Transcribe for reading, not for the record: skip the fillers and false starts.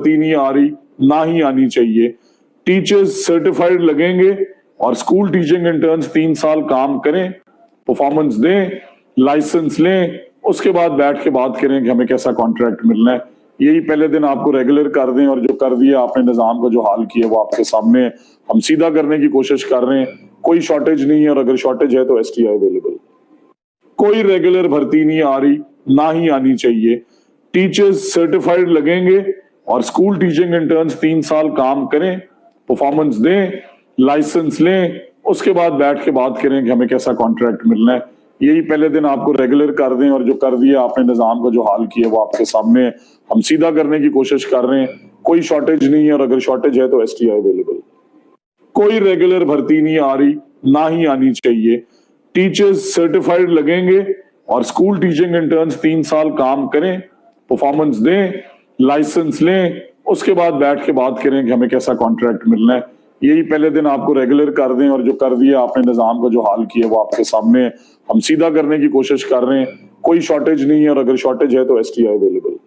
भर्ती नहीं आ रही, ना ही आनी चाहिए। टीचर्स सर्टिफाइड लगेंगे और स्कूल टीचिंग इंटर्न्स 3 साल काम करें, परफॉर्मेंस दें, लाइसेंस लें, उसके बाद बैठ के बात करें कि हमें कैसा कॉन्ट्रैक्ट मिलना है। यही पहले दिन आपको रेगुलर कर दें और जो कर दिया आपने निजाम को जो हाल किया वो आपके सामने है। हम सीधा करने की कोशिश कर रहे हैं, कोई शॉर्टेज नहीं है और अगर शॉर्टेज है तो एसटीआई अवेलेबल। कोई रेगुलर भर्ती नहीं आ रही, ना ही आनी चाहिए। टीचर्स सर्टिफाइड लगेंगे और स्कूल टीचिंग इंटर्न्स 3 साल काम करें, परफॉर्मेंस दें, लाइसेंस लें, उसके बाद बैठ के बात करें कि हमें कैसा कॉन्ट्रैक्ट मिलना है। यही पहले दिन आपको रेगुलर कर दें और जो कर दिया आपने निजाम को जो हाल किया वो आपके सामने है। हम सीधा करने की कोशिश कर रहे हैं, कोई शॉर्टेज नहीं है और अगर शॉर्टेज है तो एसटीआई अवेलेबल। कोई रेगुलर भर्ती नहीं आ रही, ना ही आनी चाहिए। टीचर्स सर्टिफाइड लगेंगे और स्कूल टीचिंग इंटर्न्स 3 साल काम करें, परफॉर्मेंस दें, लाइसेंस लें, उसके बाद बैठ के बात करें कि हमें कैसा कॉन्ट्रैक्ट मिलना है। यही पहले दिन आपको रेगुलर कर दें और जो कर दिया आपने निजाम को जो हाल किया वो आपके सामने है। हम सीधा करने की कोशिश कर रहे हैं, कोई शॉर्टेज नहीं है और अगर शॉर्टेज है तो एसटीआई अवेलेबल।